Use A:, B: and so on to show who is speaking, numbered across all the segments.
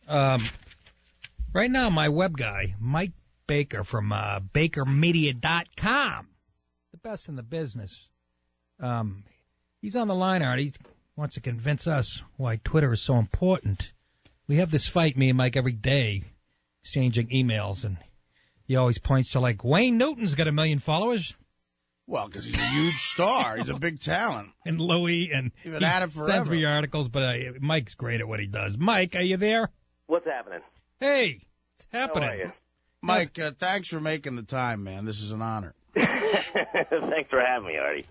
A: Right now, my web guy, Mike Baker from Bakermedia.com, the best in the business. He's on the line, Artie. He wants to convince us why Twitter is so important. We have this fight, me and Mike, every day, exchanging emails, and he always points to, like, Wayne Newton's got 1 million followers.
B: Well, because he's a huge star. He's a big talent.
A: And Louis, and
B: he sends
A: me articles, but Mike's great at what he does. Mike, are you there?
C: What's happening?
A: Hey, what's happening?
C: How are you?
B: Mike, thanks for making the time, man. This is an honor.
C: Thanks for having me, Artie.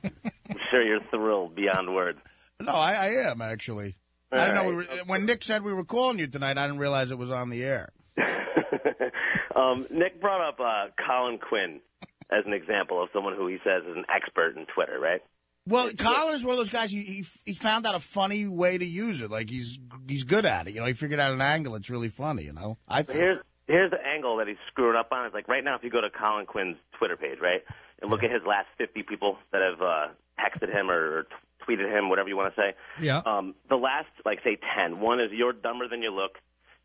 C: I'm sure you're thrilled beyond words.
B: No, I am, actually. I don't know. When Nick said we were calling you tonight, I didn't realize it was on the air.
C: Nick brought up Colin Quinn as an example of someone who he says is an expert in Twitter, right?
B: Well, Colin's one of those guys, he found out a funny way to use it. Like, he's good at it. You know, he figured out an angle that's really funny, you know.
C: Here's the angle that he's screwing up on. It's like right now if you go to Colin Quinn's Twitter page, right, and look at his last 50 people that have texted him or tweeted him, whatever you want to say.
A: Yeah.
C: The last, like, say 10. One is you're dumber than you look.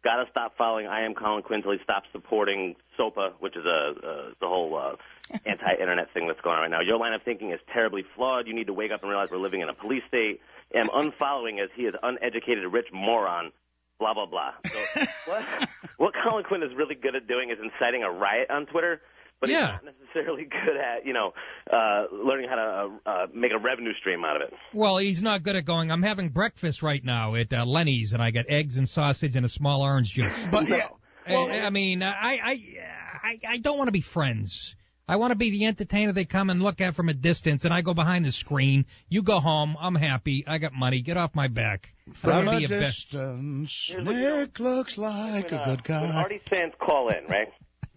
C: Got to stop following I Am Colin Quinn till he stops supporting SOPA, which is the whole anti-internet thing that's going on right now. Your line of thinking is terribly flawed. You need to wake up and realize we're living in a police state. Am unfollowing as he is uneducated, rich moron. Blah, blah, blah. So what Colin Quinn is really good at doing is inciting a riot on Twitter, but he's not necessarily good at, learning how to make a revenue stream out of it.
A: Well, he's not good at going, I'm having breakfast right now at Lenny's, and I got eggs and sausage and a small orange juice.
B: But,
A: I don't want to be friends. I want to be the entertainer they come and look at from a distance, and I go behind the screen. You go home. I'm happy. I got money. Get off my back.
B: From a distance, Nick looks like a good guy.
C: When Artie's fans call in, right,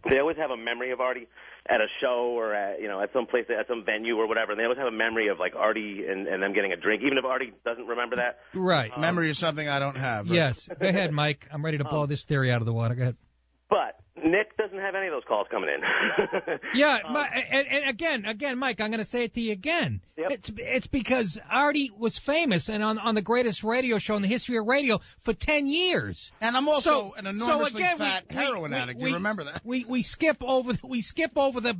C: they always have a memory of Artie at a show or at some place, at some venue or whatever, and they always have a memory of, like, Artie and them getting a drink, even if Artie doesn't remember that.
A: Right.
B: Memory is something I don't have. Right?
A: Yes. Go ahead, Mike. I'm ready to blow this theory out of the water. Go ahead.
C: But Nick doesn't have any of those calls coming in.
A: And again, Mike, I'm going to say it to you again.
C: Yep.
A: It's because Artie was famous and on the greatest radio show in the history of radio for 10 years.
B: And I'm also an enormously fat heroin addict. You remember that?
A: We skip over the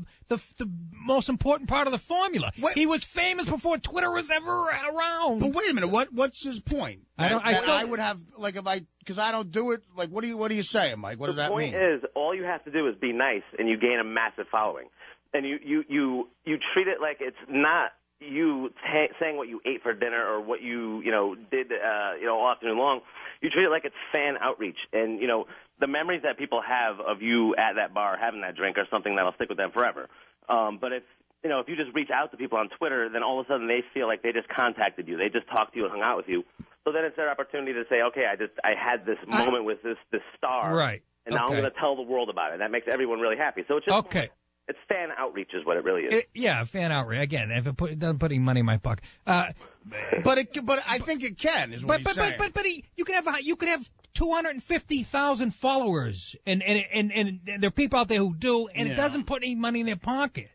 A: most important part of the formula. He was famous before Twitter was ever around.
B: But wait a minute, what's his point? I would have, like, because I don't do it. Like, what are you saying, Mike? What does that mean?
C: The point is, all you have to do is be nice, and you gain a massive following. And you treat it like it's not you saying what you ate for dinner or what you did all afternoon long. You treat it like it's fan outreach, and the memories that people have of you at that bar having that drink are something that'll stick with them forever. But if you just reach out to people on Twitter, then all of a sudden they feel like they just contacted you, they just talked to you and hung out with you. So then it's their opportunity to say, okay, I had this moment with this star,
A: right?
C: And now I'm going to tell the world about it. That makes everyone really happy. So it's just it's fan outreach is what it really is.
A: Fan outreach. Again, if it doesn't put any money in my pocket.
B: But I think it can. Is what he's saying.
A: But you can have 250,000 followers, and there are people out there who do, and it doesn't put any money in their pocket.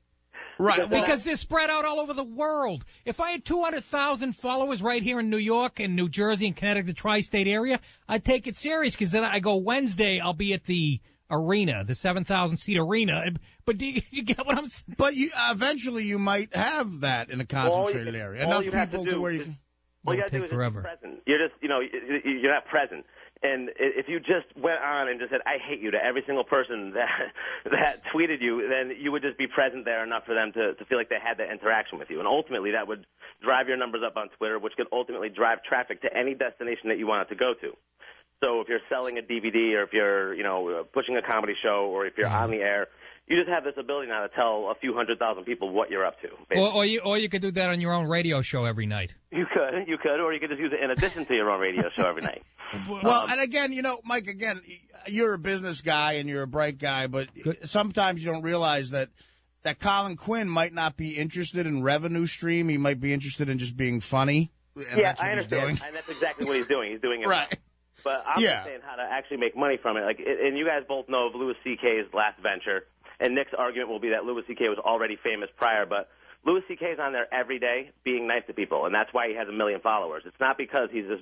B: Right.
A: Because they're spread out all over the world. If I had 200,000 followers right here in New York and New Jersey and Connecticut, the tri-state area, I'd take it serious because then I go Wednesday, I'll be at the arena, the 7,000-seat arena. But do you get what I'm saying?
B: But eventually you might have that in a concentrated area. Enough people to where you can.
C: All you got to do is just be present. You're just, you're not present. And if you just went on and just said, I hate you to every single person that tweeted you, then you would just be present there enough for them to feel like they had that interaction with you. And ultimately that would drive your numbers up on Twitter, which could ultimately drive traffic to any destination that you want it to go to. So if you're selling a DVD or if you're, pushing a comedy show or if you're on the air, you just have this ability now to tell a few 100,000 people what you're up to.
A: Or you could do that on your own radio show every night.
C: You could, or you could just use it in addition to your own radio show every night.
B: Well, and again, Mike, you're a business guy and you're a bright guy, but sometimes you don't realize that Colin Quinn might not be interested in revenue stream. He might be interested in just being funny. And that's what
C: I understand.
B: he's doing.
C: And that's exactly what he's doing. He's doing it
B: right.
C: But I'm just saying how to actually make money from it. And you guys both know of Louis C.K.'s last venture. And Nick's argument will be that Louis C.K. was already famous prior, but Louis C.K.'s on there every day being nice to people, and that's why he has 1 million followers. It's not because he's this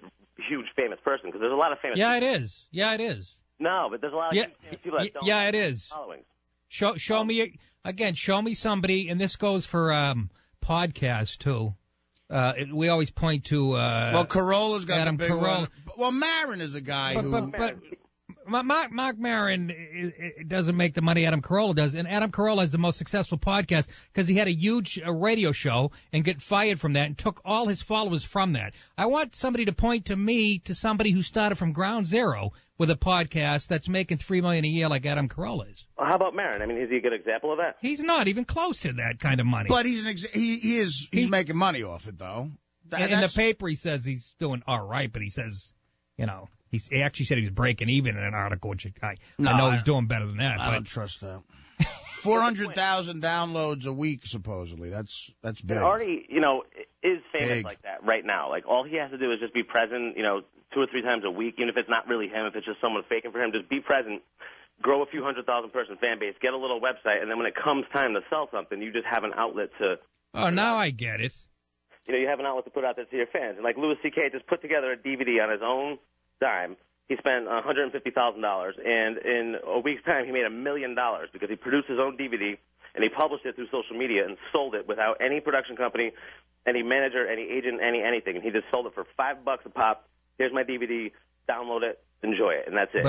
C: huge famous person, because there's a lot of famous people.
A: It is. Yeah, it is.
C: No, but there's a lot of famous people that don't have
A: it is.
C: followings.
A: Show me, again, show me somebody, and this goes for podcasts, too. We always point to
B: Carolla's got
A: Adam
B: the big
A: Carolla.
B: one. Well, Maron is a guy who...
A: But Mark Maron doesn't make the money Adam Carolla does, and Adam Carolla has the most successful podcast because he had a huge radio show and get fired from that and took all his followers from that. I want somebody to point to me to somebody who started from ground zero with a podcast that's making $3 million a year like Adam Carolla is.
C: Well, how about Maron? I mean, is he a good example of that?
A: He's not even close to that kind of money.
B: But he's making money off it, though.
A: In the paper, he says he's doing all right, but he says, he actually said he was breaking even in an article, which I know he's doing better than that.
B: I don't trust that. 400,000 downloads a week, supposedly. That's big.
C: And Artie, is famous like that right now. Like, all he has to do is just be present, 2 or 3 times a week, even if it's not really him, if it's just someone faking for him, just be present, grow a few 100,000-person fan base, get a little website, and then when it comes time to sell something, you just have an outlet to...
A: Oh, now I get it.
C: You have an outlet to put out there to your fans. And like Louis C.K. just put together a DVD on his own dime. He spent $150,000, and in a week's time, he made $1 million because he produced his own DVD, and he published it through social media and sold it without any production company, any manager, any agent, anything. And he just sold it for $5 a pop. Here's my DVD. Download it. Enjoy it, and that's it.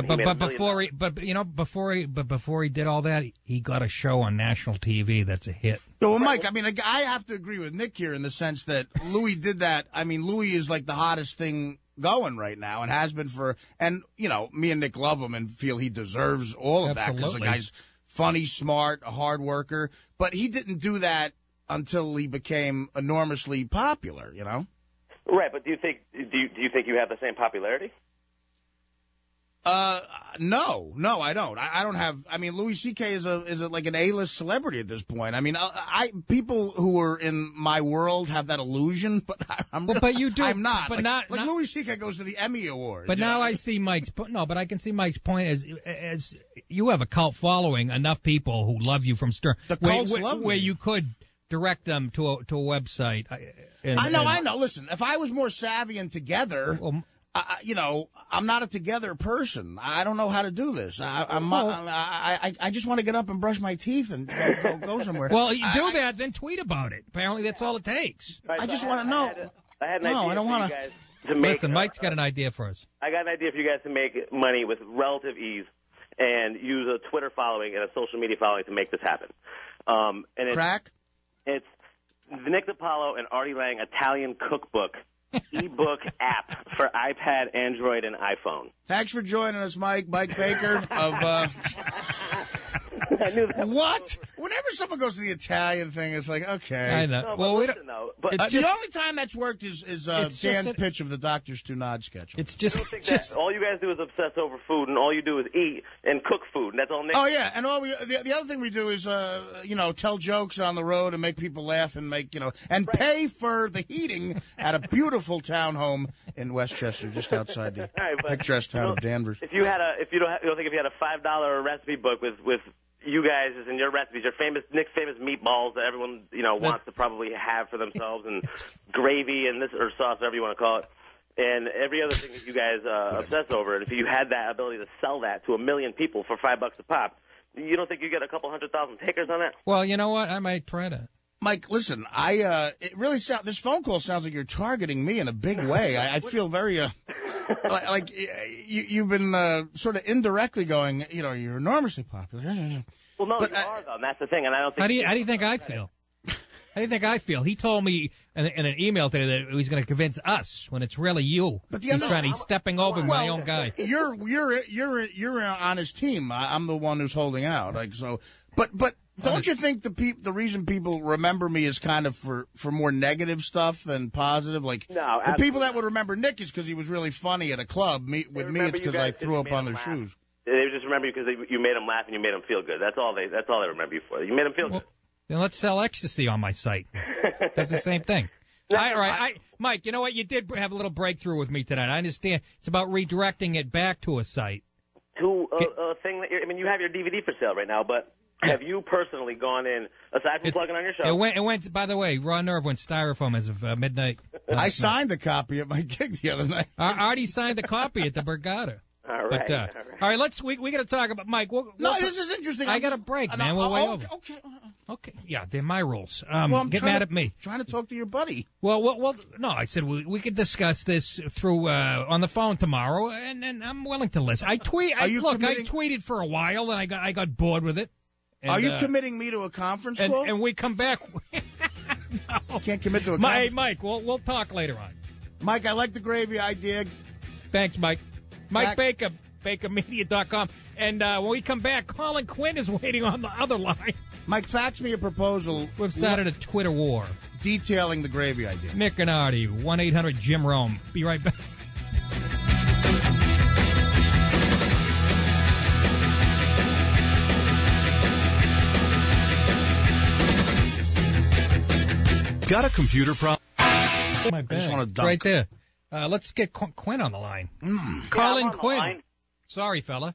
C: Before
A: he did all that, he got a show on national TV that's a hit.
B: Well, Mike, I mean, I have to agree with Nick here in the sense that Louis did that. I mean, Louis is like the hottest thing going right now and has been and me and Nick love him and feel he deserves all of that because the guy's funny, smart, a hard worker. But he didn't do that until he became enormously popular,
C: Right, but do you think you have the same popularity?
B: No, I don't. I don't have. I mean, Louis C.K. is like an A-list celebrity at this point. I mean, people who are in my world have that illusion, but
A: but you do.
B: I'm not.
A: But
B: Louis C.K. goes to the Emmy Awards.
A: But now I see Mike's. No, but I can see Mike's point as you have a cult following, enough people who love you from Stern.
B: The cults love me.
A: Where you could direct them to a website.
B: I know. Listen, if I was more savvy and together. Well, I'm not a together person. I don't know how to do this. I just want to get up and brush my teeth and go somewhere.
A: Well, you do that, then tweet about it. Apparently, that's all it takes.
C: Right,
B: I just want to know.
C: I don't want to.
A: Listen, Mike's got an idea for us.
C: I got an idea for you guys to make money with relative ease and use a Twitter following and a social media following to make this happen.
B: Crack?
C: It's the Nick DiPaolo and Artie Lang Italian Cookbook ebook app for iPad, Android, and iPhone.
B: Thanks for joining us, Mike Baker of
C: I knew that.
B: What? Whenever someone goes to the Italian thing, it's like, okay.
A: I know.
C: No,
A: well,
C: listen,
B: the only time that's worked is Dan's pitch of the Doctors Do Nod sketch.
A: It's just,
C: all you guys do is obsess over food, and all you do is eat and cook food, and that's all Nick.
B: Oh yeah, and the other thing we do is tell jokes on the road and make people laugh and and pay for the heating at a beautiful townhome in Westchester, just outside the picturesque town of Danvers.
C: If you had a $5 recipe book with you guys and your recipes, your Nick's famous meatballs that everyone wants to probably have for themselves, and gravy and this or sauce, whatever you want to call it, and every other thing that you guys obsess over. And if you had that ability to sell that to 1 million people for $5 a pop, you don't think you get a couple 100,000 takers on that?
A: Well, you know what? I might try that.
B: Mike, listen, it really this phone call sounds like you're targeting me in a big way. I feel very like you've been sort of indirectly going, you're enormously popular.
C: Well, no, you are though, and that's the thing. And I don't think.
A: How do you think I feel? How do you think I feel? He told me in an email today that he was going to convince us when it's really you. But he's stepping over my own guy.
B: You're on his team. I'm the one who's holding out. Like so, but. Don't you think the reason people remember me is kind of for more negative stuff than positive? Like
C: no,
B: the people that would remember Nick is because he was really funny at a club. With me, it's because I threw up on their shoes.
C: They just remember you because you made them laugh and you made them feel good. That's all they remember you for. You made them feel good.
A: Then let's sell ecstasy on my site. That's the same thing. All right, Mike. You know what? You did have a little breakthrough with me tonight. I understand. It's about redirecting it back to a site.
C: To a thing that you have your DVD for sale right now, but. Have you personally gone in, aside from plugging on your show?
A: It went, by the way, Raw Nerve went styrofoam as of midnight.
B: I signed the copy at my gig the other night.
A: Artie signed the copy at the Borgata.
C: All right.
A: All right, we got to talk about Mike.
B: This is interesting.
A: I got a break, man. We're way over. Okay. Yeah, they're my rules. Get mad at me.
B: Trying to talk to your buddy.
A: Well, no, I said we could discuss this through on the phone tomorrow, and I'm willing to listen. I tweeted for a while, and I got bored with it. And,
B: are you committing me to a conference call?
A: And we come back.
B: No. Can't commit to a conference.
A: Hey, Mike, we'll talk later on.
B: Mike, I like the gravy idea.
A: Thanks, Mike. Mike Baker, Bakermedia.com. And when we come back, Colin Quinn is waiting on the other line.
B: Mike, fax me a proposal.
A: We've started a Twitter war.
B: Detailing the gravy idea.
A: Nick and Artie, 1-800-JIM-ROME. Be right back.
D: Got a computer problem?
A: My bad.
B: I just want to dunk.
A: Right there. Let's get Quinn on the line. Colin Quinn.
E: Line.
A: Sorry, fella.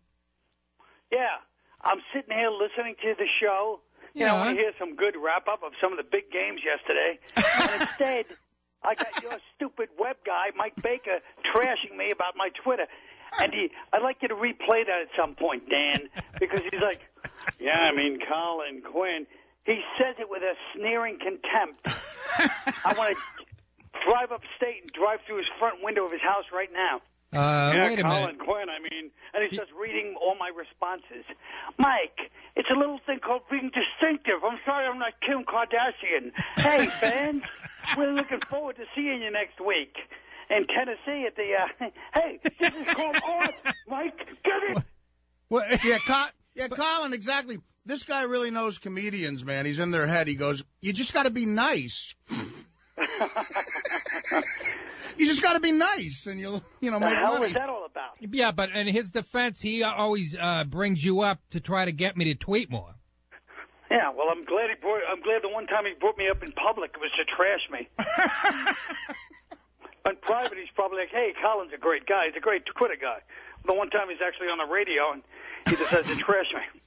E: Yeah, I'm sitting here listening to the show. I want to hear some good wrap-up of some of the big games yesterday. And instead, I got your stupid web guy, Mike Baker, trashing me about my Twitter. And I'd like you to replay that at some point, Dan, because he's like, Colin Quinn. He says it with a sneering contempt. I want to drive upstate and drive through his front window of his house right now.
A: Wait a
E: Colin
A: minute.
E: Quinn, and he starts reading all my responses. Mike, it's a little thing called being distinctive. I'm sorry I'm not Kim Kardashian. Hey, fans, we're looking forward to seeing you next week in Tennessee at the, hey, this is called art, Mike, get it?
A: What?
B: Yeah, Colin, exactly. This guy really knows comedians, man. He's in their head. He goes, you just got to be nice. You just got to be nice, and you'll, make money.
E: What the hell was that all about?
A: Yeah, but in his defense, he always brings you up to try to get me to tweet more.
E: Yeah, well, I'm glad the one time he brought me up in public was to trash me. In private, he's probably like, hey, Colin's a great guy. He's a great Twitter guy. The one time he's actually on the radio, and he decides to trash me.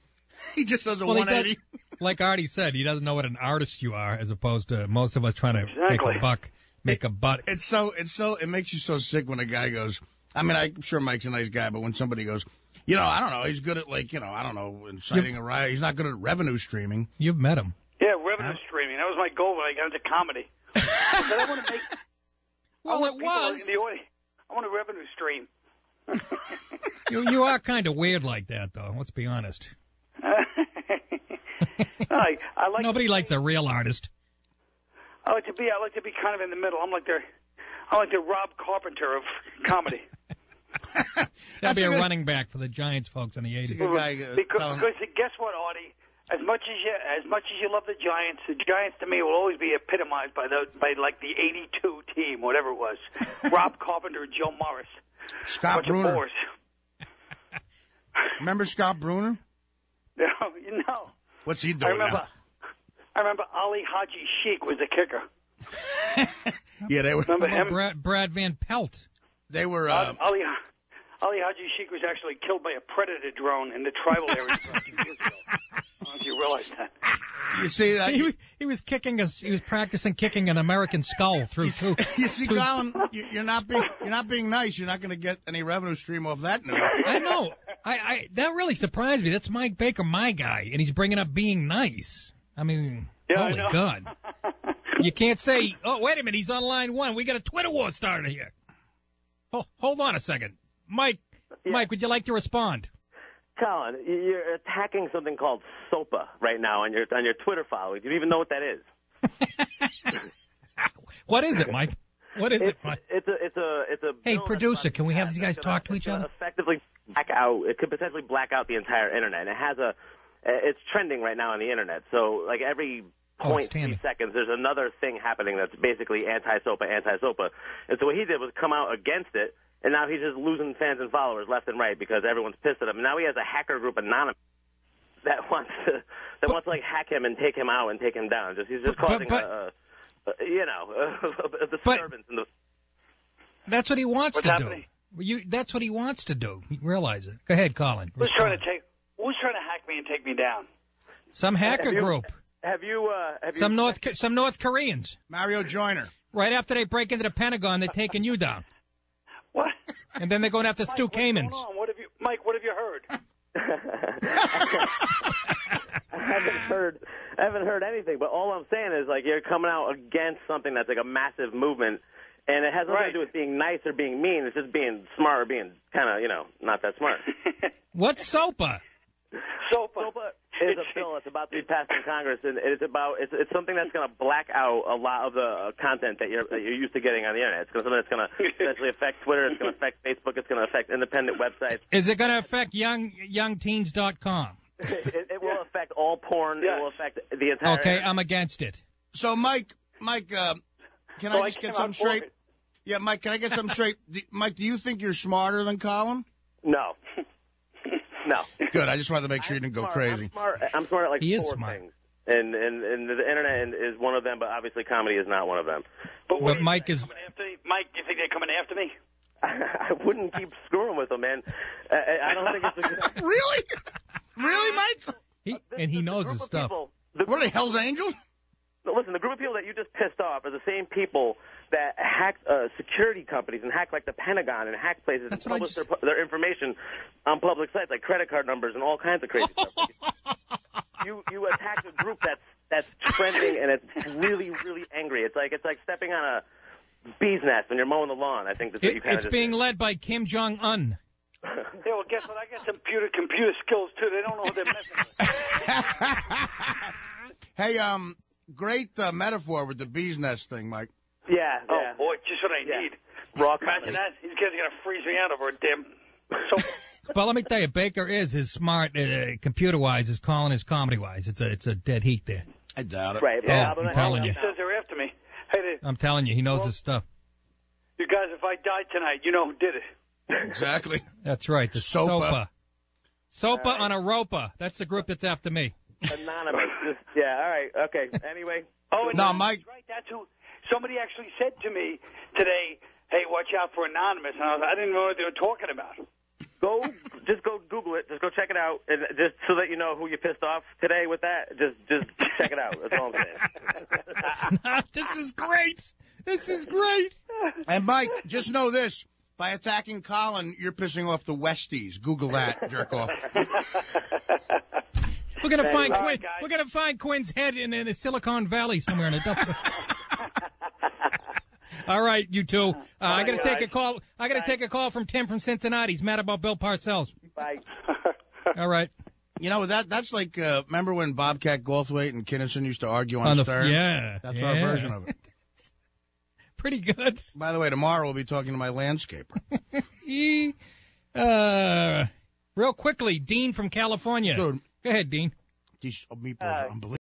B: He just does a 180.
A: Like Artie said, he doesn't know what an artist you are, as opposed to most of us trying to make a buck.
B: It makes you so sick when a guy goes, I'm sure Mike's a nice guy, but when somebody goes, I don't know, he's good at inciting a riot. He's not good at revenue streaming.
A: You've met him.
E: Yeah, revenue streaming. That was my goal when I got into comedy. I want to make.
A: Well, it was.
E: I want a revenue stream.
A: You are kind of weird like that, though. Let's be honest.
E: I like
A: Nobody likes a real artist.
E: I like to be kind of in the middle. I'm like the Rob Carpenter of comedy.
A: That'd be a running back for the Giants folks in the 80s.
E: Because guess what, Artie? As much as you love the Giants to me will always be epitomized by the 82 team, whatever it was. Rob Carpenter and Joe Morris.
B: Scott Bruner. Remember Scott Bruner?
E: No.
B: What's he doing now?
E: I remember Ali Haji Sheik was the kicker.
B: Yeah, they were.
E: Remember him?
A: Brad Van Pelt.
B: They were.
E: Ali Haji Sheik was actually killed by a predator drone in the tribal area. I don't know if you realize that.
B: You see that?
A: He was kicking us. He was practicing kicking an American skull through two.
B: You see, Colin, you're not being nice. You're not going to get any revenue stream off that news.
A: I know. That really surprised me. That's Mike Baker, my guy, and he's bringing up being nice. Holy God. You can't say, oh, wait a minute, he's on line one. We got a Twitter war started here. Oh, hold on a second. Mike, would you like to respond?
C: Colin, you're attacking something called SOPA right now on your Twitter following. Do you even know what that is?
A: What is it, Mike? What is it, Mike?
C: It's a
A: Hey, producer, can we have these guys talk to each other?
C: Effectively black out. It could potentially black out the entire internet. And it's trending right now on the internet. So like every 0.3 seconds, there's another thing happening that's basically anti-SOPA. And so what he did was come out against it, and now he's just losing fans and followers left and right because everyone's pissed at him. And now he has a hacker group anonymous that wants to hack him and take him out and take him down. He's just causing a disturbance in the.
A: That's what he wants
E: What's
A: to
E: happening?
A: do. That's what he wants to do. You realize it. Go ahead, Colin.
E: Who's trying to hack me and take me down?
A: Some hacker group.
C: Have you
A: Some North Koreans.
B: Mario Joyner.
A: Right after they break into the Pentagon, they're taking you down.
E: What?
A: And then they're going after Stu Kamens.
E: What's going on? Mike, what have you heard?
C: I haven't heard anything, but all I'm saying is, like, you're coming out against something that's like a massive movement, and it has nothing to do with being nice or being mean. It's just being smart or being kind of, not that smart.
A: What's SOPA?
C: SOPA is a bill that's about to be passed in Congress, and it's something that's going to black out a lot of the content that you're used to getting on the internet. It's something that's going to especially affect Twitter. It's going to affect Facebook. It's going to affect independent websites.
A: Is it going to affect youngteens.com?
C: It will affect all porn. Yes. It will affect the entire.
A: Okay, I'm against it.
B: So, Mike, can I just get something straight? Yeah, Mike, can I get something straight? Mike, do you think you're smarter than Colin?
C: No. No.
B: Good. I just wanted to make sure you didn't go crazy.
C: I'm smart at like
A: he is
C: four
A: smart.
C: things, and the internet is one of them, but obviously comedy is not one of them.
A: But Mike is.
E: Mike, do you think they're coming after me?
C: I wouldn't keep screwing with them, man. I don't think it's a good.
B: Really? Really, Mike?
A: He knows his stuff.
B: What are they, Hell's Angels?
C: Listen, the group of people that you just pissed off are the same people that hack security companies and hack like the Pentagon and hack places and publish their information on public sites like credit card numbers and all kinds of crazy stuff. You attack a group that's trending and it's really, really angry. It's like stepping on a bee's nest when you're mowing the lawn. I think that's what you kind of.
A: It's being led by Kim Jong-un.
E: Yeah, well, guess what? I got some computer skills too. They don't know who they're messing with.
B: Hey, great metaphor with the bee's nest thing, Mike.
C: Yeah.
E: Oh boy, just what I need.
C: Raw
E: Imagine that. These guys are gonna freeze me out over a damn.
A: Well, let me tell you, Baker is as smart computer-wise as Colin is comedy-wise. It's a dead heat there.
B: I doubt it.
C: Right.
A: Yeah, I'm telling you.
E: He says they're after me. Hey,
A: I'm telling you, he knows his stuff.
E: You guys, if I died tonight, you know who did it.
B: Exactly.
A: That's right. The SOPA. SOPA on a ropa. That's the group that's after me.
C: Anonymous. Yeah. All right. Okay. Anyway.
E: Oh,
B: no, Mike.
E: Right. That's who. Somebody actually said to me today, "Hey, watch out for Anonymous." And I didn't know what they were talking about.
C: Just go Google it. Just go check it out, and just so that you know who you pissed off today with that. Just check it out. That's all I'm saying.
A: This is great. This is great.
B: And Mike, just know this. By attacking Colin, you're pissing off the Westies. Google that, jerk off.
A: We're gonna find Quinn. We're gonna find Quinn's head in the Silicon Valley somewhere in a dumpster. All right, you two. I gotta take a call. I gotta take a call from Tim from Cincinnati. He's mad about Bill Parcells.
C: Bye.
A: All right.
B: You know, that's like, remember when Bobcat Goldthwait and Kinnison used to argue on Stern?
A: Yeah.
B: That's our version of it.
A: Pretty good.
B: By the way, tomorrow we'll be talking to my landscaper.
A: Real quickly, Dean from California.
B: Dude.
A: Go ahead, Dean.
B: These meatballs are unbelievable.